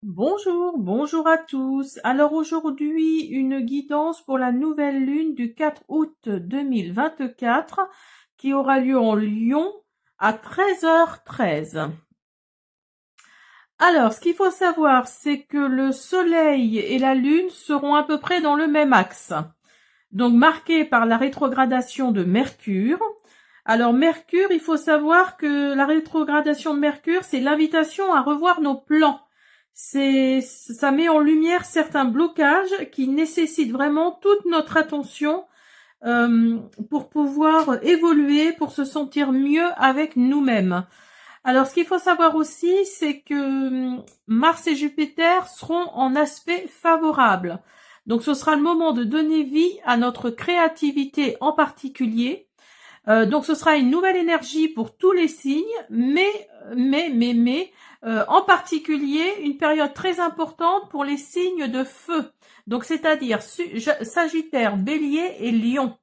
Bonjour, bonjour à tous. Alors aujourd'hui, une guidance pour la nouvelle lune du 4 août 2024 qui aura lieu en Lion à 13h13. Alors, ce qu'il faut savoir, c'est que le soleil et la lune seront à peu près dans le même axe, donc marqués par la rétrogradation de Mercure. Alors Mercure, il faut savoir que la rétrogradation de Mercure, c'est l'invitation à revoir nos plans. Ça met en lumière certains blocages qui nécessitent vraiment toute notre attention pour pouvoir évoluer, pour se sentir mieux avec nous-mêmes. Alors ce qu'il faut savoir aussi, c'est que Mars et Jupiter seront en aspect favorable. Donc ce sera le moment de donner vie à notre créativité en particulier. Donc ce sera une nouvelle énergie pour tous les signes, mais en particulier une période très importante pour les signes de feu. Donc c'est-à-dire Sagittaire, Bélier et Lion.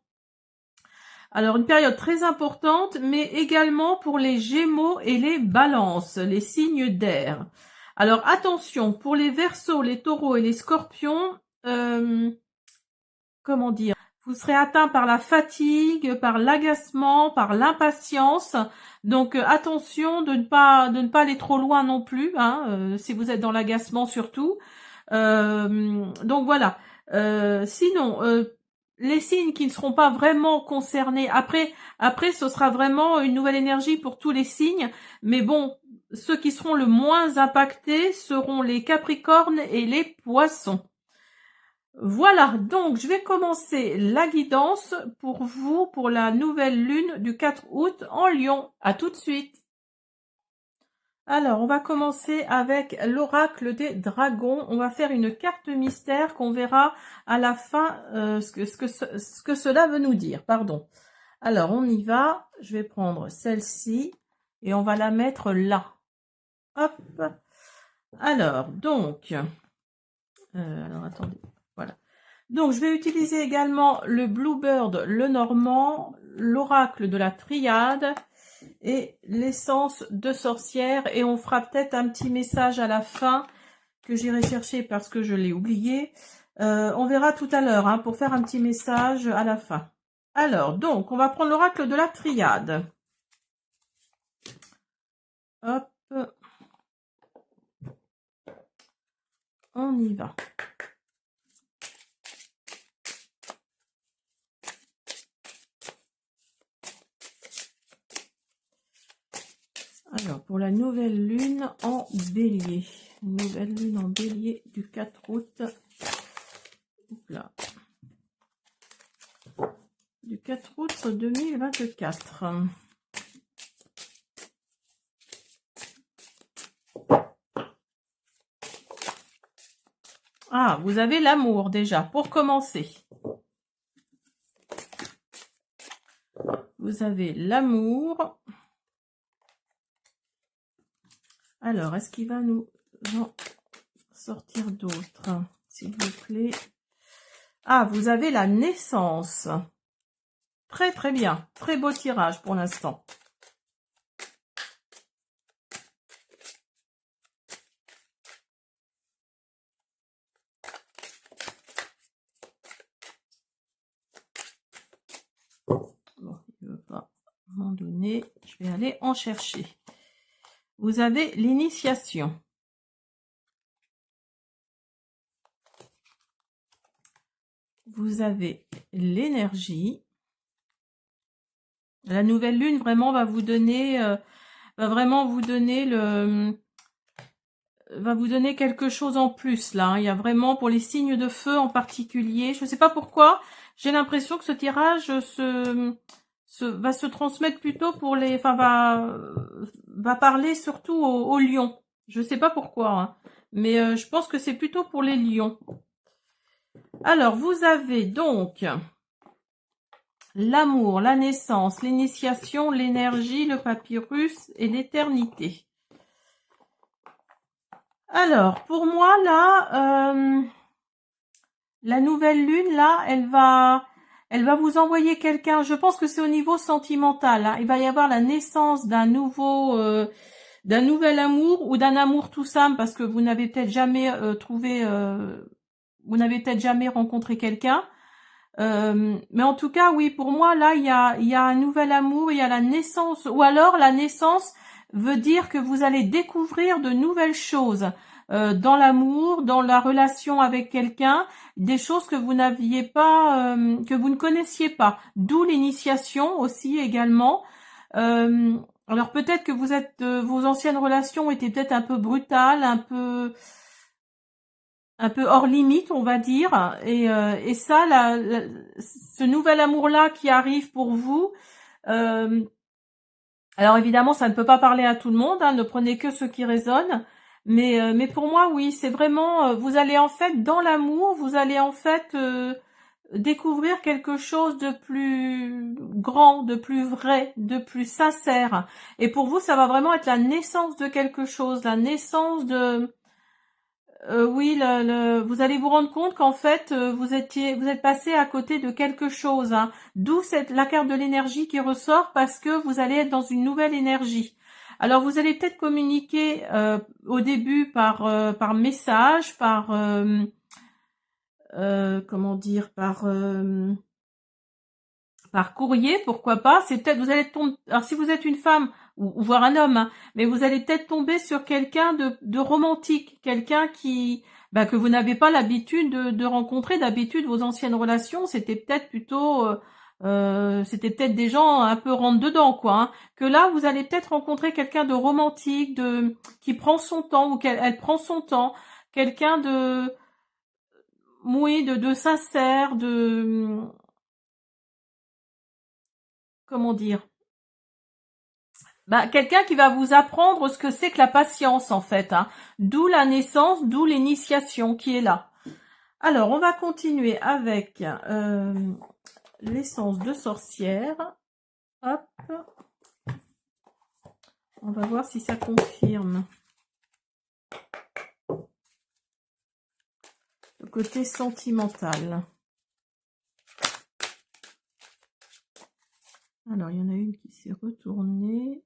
Alors une période très importante, mais également pour les Gémeaux et les Balances, les signes d'air. Alors attention, pour les Verseaux, les Taureaux et les Scorpions, comment dire, vous serez atteint par la fatigue, par l'agacement, par l'impatience. Donc attention de ne pas aller trop loin non plus, hein, si vous êtes dans l'agacement surtout. Donc voilà. Sinon, les signes qui ne seront pas vraiment concernés, après ce sera vraiment une nouvelle énergie pour tous les signes. Mais bon, ceux qui seront le moins impactés seront les Capricornes et les Poissons. Voilà, donc je vais commencer la guidance pour vous pour la nouvelle lune du 4 août en Lion. À tout de suite. Alors, on va commencer avec l'oracle des dragons. On va faire une carte mystère qu'on verra à la fin ce que cela veut nous dire. Pardon. Alors, on y va. Je vais prendre celle-ci et on va la mettre là. Hop. Alors, donc... alors, attendez. Voilà. Donc, je vais utiliser également le Bluebird, le Normand, l'oracle de la Triade et l'essence de sorcière. Et on fera peut-être un petit message à la fin que j'irai chercher parce que je l'ai oublié. On verra tout à l'heure hein, pour faire un petit message à la fin. Alors, donc, on va prendre l'oracle de la Triade. Hop. On y va. Alors, pour la nouvelle lune en bélier. Nouvelle lune en bélier du 4 août. Là. Du 4 août 2024. Ah, vous avez l'amour déjà, pour commencer. Vous avez l'amour. Alors, est-ce qu'il va nous en sortir d'autres, s'il vous plaît? Ah, vous avez la naissance. Très, très bien. Très beau tirage pour l'instant. Bon, il ne veut pas m'en donner. Je vais aller en chercher. Vous avez l'initiation. Vous avez l'énergie. La nouvelle lune vraiment va vous donner, va vous donner quelque chose en plus là. Il y a vraiment pour les signes de feu en particulier. Je ne sais pas pourquoi. J'ai l'impression que ce tirage va se transmettre plutôt pour les, enfin va parler surtout aux lions. Je ne sais pas pourquoi, hein, mais je pense que c'est plutôt pour les lions. Alors vous avez donc l'amour, la naissance, l'initiation, l'énergie, le papyrus et l'éternité. Alors, pour moi, là, la nouvelle lune, là, elle va vous envoyer quelqu'un. Je pense que c'est au niveau sentimental. Hein. Il va y avoir la naissance d'un nouveau d'un nouvel amour ou d'un amour tout simple parce que vous n'avez peut-être jamais vous n'avez peut-être jamais rencontré quelqu'un. Mais en tout cas, oui, pour moi, là, il y a un nouvel amour, il y a la naissance, ou alors la naissance veut dire que vous allez découvrir de nouvelles choses dans l'amour, dans la relation avec quelqu'un, des choses que vous n'aviez pas, que vous ne connaissiez pas. D'où l'initiation aussi également. Euh, alors peut-être que vous êtes, vos anciennes relations étaient peut-être un peu brutales, un peu hors limite, on va dire. Et ça, ce nouvel amour-là qui arrive pour vous, euh, alors évidemment, ça ne peut pas parler à tout le monde, hein, ne prenez que ce qui résonne. Mais pour moi, oui, c'est vraiment, vous allez en fait, dans l'amour, vous allez en fait découvrir quelque chose de plus grand, de plus vrai, de plus sincère. Et pour vous, ça va vraiment être la naissance de quelque chose, la naissance de oui, vous allez vous rendre compte qu'en fait, vous êtes passé à côté de quelque chose, hein. D'où la carte de l'énergie qui ressort parce que vous allez être dans une nouvelle énergie. Alors, vous allez peut-être communiquer au début par message, comment dire, par courrier, pourquoi pas. C'est peut-être vous allez tomber. Alors si vous êtes une femme ou voire un homme, hein, mais vous allez peut-être tomber sur quelqu'un de romantique, quelqu'un qui que vous n'avez pas l'habitude de rencontrer. D'habitude, vos anciennes relations, c'était peut-être plutôt c'était peut-être des gens un peu rentre dedans quoi. Hein. Que là, vous allez peut-être rencontrer quelqu'un de romantique, de qui prend son temps ou qu'elle prend son temps, quelqu'un de oui, de sincère, de comment dire. Quelqu'un qui va vous apprendre ce que c'est que la patience, en fait. Hein. D'où la naissance, d'où l'initiation qui est là. Alors, on va continuer avec l'essence de sorcière. Hop. On va voir si ça confirme. Le côté sentimental. Alors, il y en a une qui s'est retournée.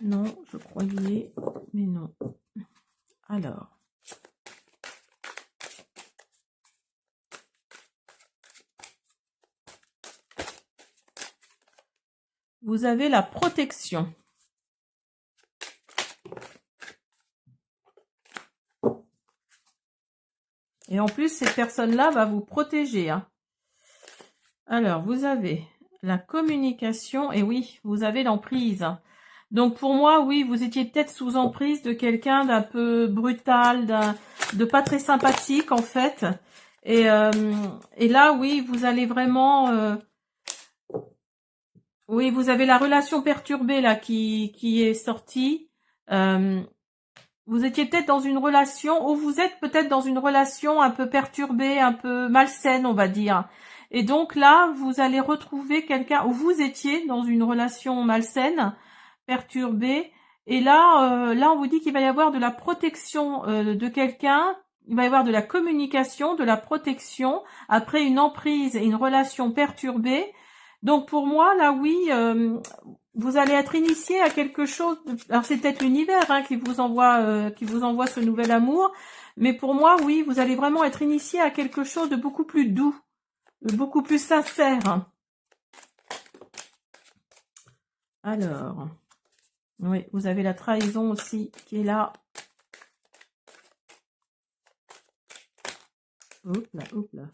Non, je croyais, mais non. Alors. Vous avez la protection. Et en plus, cette personne-là va vous protéger. Hein. Alors, vous avez la communication. Et oui, vous avez l'emprise. Donc, pour moi, oui, vous étiez peut-être sous emprise de quelqu'un d'un peu brutal, de pas très sympathique, en fait. Et là, oui, vous allez vraiment... oui, vous avez la relation perturbée, là, qui est sortie. Vous étiez peut-être dans une relation, ou vous êtes peut-être dans une relation un peu perturbée, un peu malsaine, on va dire. Et donc là, vous allez retrouver quelqu'un, ou vous étiez dans une relation malsaine, perturbée, et là on vous dit qu'il va y avoir de la protection de quelqu'un, il va y avoir de la communication, de la protection, après une emprise et une relation perturbée. Donc pour moi, là oui, vous allez être initié à quelque chose. Alors c'est peut-être l'univers hein, qui vous envoie ce nouvel amour, mais pour moi, oui, vous allez vraiment être initié à quelque chose de beaucoup plus doux, de beaucoup plus sincère. Alors, oui, vous avez la trahison aussi qui est là. Hop là, hop là.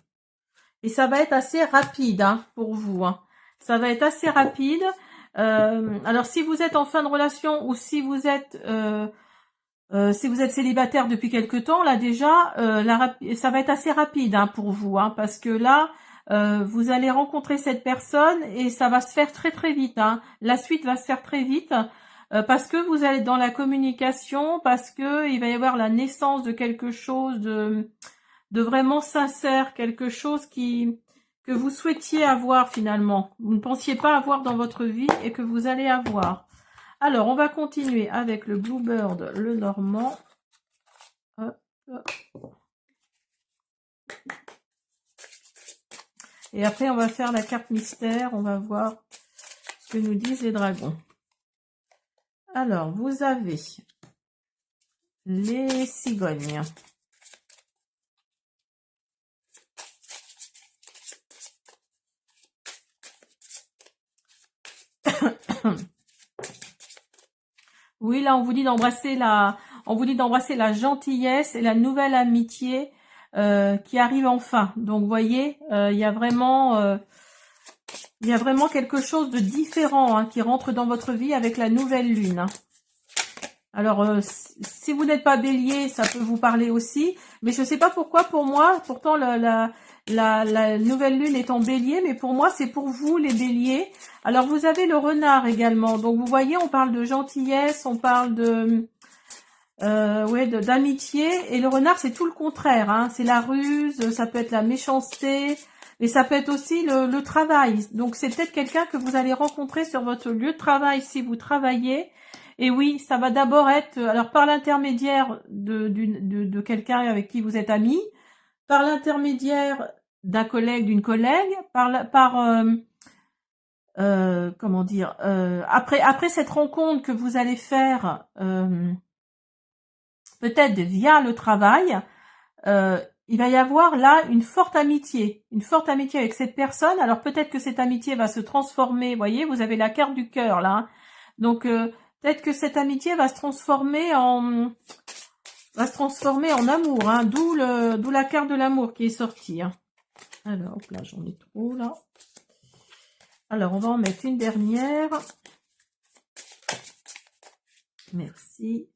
Et ça va être assez rapide hein, pour vous. Hein. Ça va être assez rapide. Alors si vous êtes en fin de relation ou si vous êtes célibataire depuis quelque temps, là déjà, ça va être assez rapide hein, pour vous, hein, parce que là, vous allez rencontrer cette personne et ça va se faire très très vite. Hein. La suite va se faire très vite parce que vous allez dans la communication, parce que il va y avoir la naissance de quelque chose de vraiment sincère, quelque chose que vous souhaitiez avoir finalement. Vous ne pensiez pas avoir dans votre vie et que vous allez avoir. Alors, on va continuer avec le Bluebird, le Normand. Hop, hop. Et après, on va faire la carte mystère. On va voir ce que nous disent les dragons. Alors, vous avez les cigognes. Oui, là, on vous dit d'embrasser la gentillesse et la nouvelle amitié qui arrive enfin. Donc, vous voyez, il y a vraiment quelque chose de différent hein, qui rentre dans votre vie avec la nouvelle lune. Hein. Alors, si vous n'êtes pas bélier, ça peut vous parler aussi. Mais je ne sais pas pourquoi, pour moi, pourtant la nouvelle lune est en bélier, mais pour moi, c'est pour vous, les béliers. Alors, vous avez le renard également. Donc, vous voyez, on parle de gentillesse, on parle d'amitié. Et le renard, c'est tout le contraire. Hein. C'est la ruse, ça peut être la méchanceté. Et ça peut être aussi le travail. Donc, c'est peut-être quelqu'un que vous allez rencontrer sur votre lieu de travail si vous travaillez. Et oui, ça va d'abord être, alors par l'intermédiaire de quelqu'un avec qui vous êtes ami, par l'intermédiaire d'un collègue, d'une collègue, comment dire, après cette rencontre que vous allez faire, peut-être via le travail, il va y avoir là une forte amitié avec cette personne. Alors peut-être que cette amitié va se transformer, vous voyez, vous avez la carte du cœur là. Hein. Donc peut-être que cette amitié va se transformer en amour, hein, d'où la carte de l'amour qui est sortie. Hein. Alors, hop là, j'en ai trop là. Alors, on va en mettre une dernière. Merci.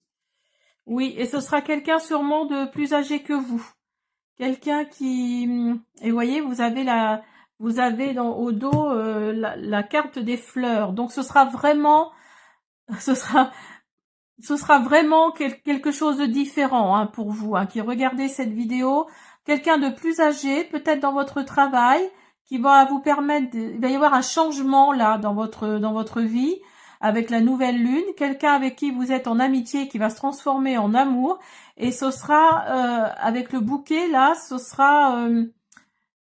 Oui, et ce sera quelqu'un sûrement de plus âgé que vous. Quelqu'un qui... Et vous voyez, vous avez au dos la carte des fleurs. Donc, ce sera vraiment quelque chose de différent hein, pour vous, hein, qui regardez cette vidéo. Quelqu'un de plus âgé, peut-être dans votre travail, qui va vous permettre... Il va y avoir un changement là dans votre vie avec la nouvelle lune. Quelqu'un avec qui vous êtes en amitié qui va se transformer en amour. Et ce sera, avec le bouquet là, ce sera...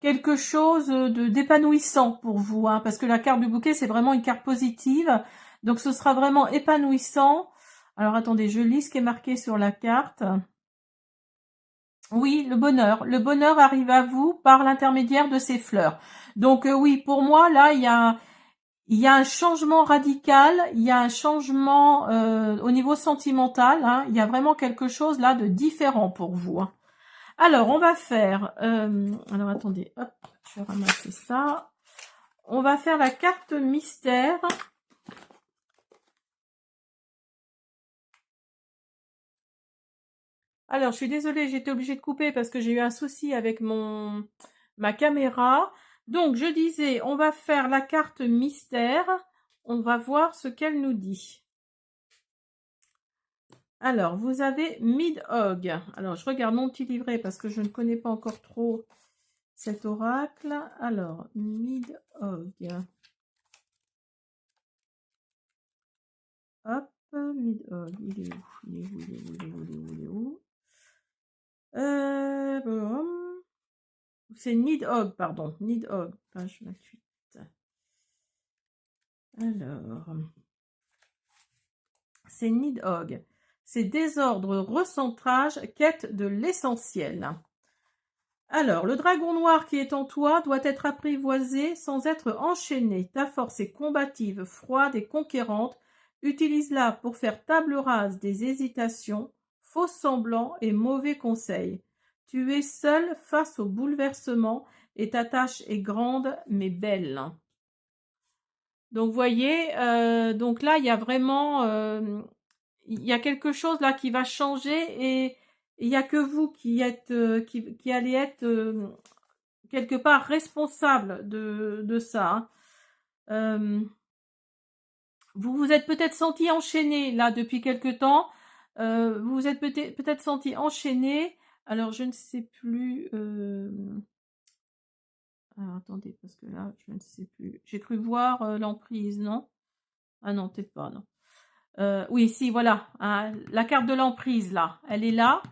quelque chose d'épanouissant pour vous, hein, parce que la carte du bouquet, c'est vraiment une carte positive. Donc, ce sera vraiment épanouissant. Alors, attendez, je lis ce qui est marqué sur la carte. Oui, le bonheur. Le bonheur arrive à vous par l'intermédiaire de ces fleurs. Donc, oui, pour moi, là, il y a un changement radical, il y a un changement au niveau sentimental. Hein, il y a vraiment quelque chose là de différent pour vous. Hein. Alors, on va faire... alors, attendez, hop, je vais ramasser ça. On va faire la carte mystère. Alors, je suis désolée, j'étais obligée de couper parce que j'ai eu un souci avec ma caméra. Donc, je disais, on va faire la carte mystère. On va voir ce qu'elle nous dit. Alors, vous avez Mid-Hog. Alors, je regarde mon petit livret parce que je ne connais pas encore trop cet oracle. Alors, Mid-Hog. Hop, Mid-Hog. Il est où? Il est où? Il est où? Il est où? Il est où? Bon. C'est Nidhogg, pardon. Nidhogg, page 28. Alors, c'est Nidhogg. C'est désordre, recentrage, quête de l'essentiel. Alors, le dragon noir qui est en toi doit être apprivoisé sans être enchaîné. Ta force est combative, froide et conquérante. Utilise-la pour faire table rase des hésitations, faux semblants et mauvais conseils. Tu es seul face au bouleversement et ta tâche est grande mais belle. Donc, voyez, donc là, il y a vraiment... il y a quelque chose là qui va changer et il n'y a que vous qui êtes qui allez être quelque part responsable de ça. Hein. Vous vous êtes peut-être senti enchaîné là depuis quelque temps. Vous vous êtes peut-être senti enchaîné. Alors je ne sais plus. Alors, attendez parce que là je ne sais plus. J'ai cru voir l'emprise, non? Ah non, peut-être pas, non. Oui, si, voilà. Hein, la carte de l'emprise là, elle est là.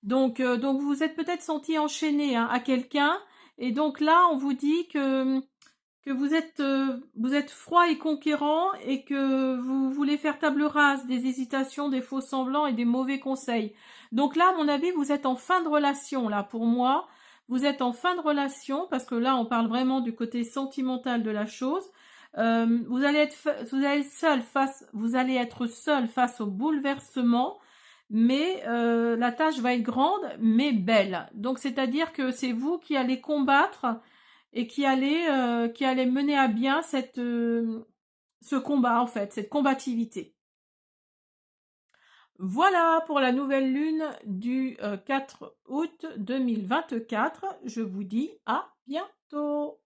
Donc vous vous êtes peut-être senti enchaîné hein, à quelqu'un. Et donc là, on vous dit que que vous êtes froid et conquérant et que vous voulez faire table rase des hésitations, des faux semblants et des mauvais conseils. Donc là, à mon avis, vous êtes en fin de relation, là, pour moi. Vous êtes en fin de relation parce que là, on parle vraiment du côté sentimental de la chose. Vous allez être seul face au bouleversement, mais la tâche va être grande, mais belle. Donc, c'est-à-dire que c'est vous qui allez combattre et qui allait mener à bien ce combat en fait, cette combativité. Voilà pour la nouvelle lune du 4 août 2024. Je vous dis à bientôt.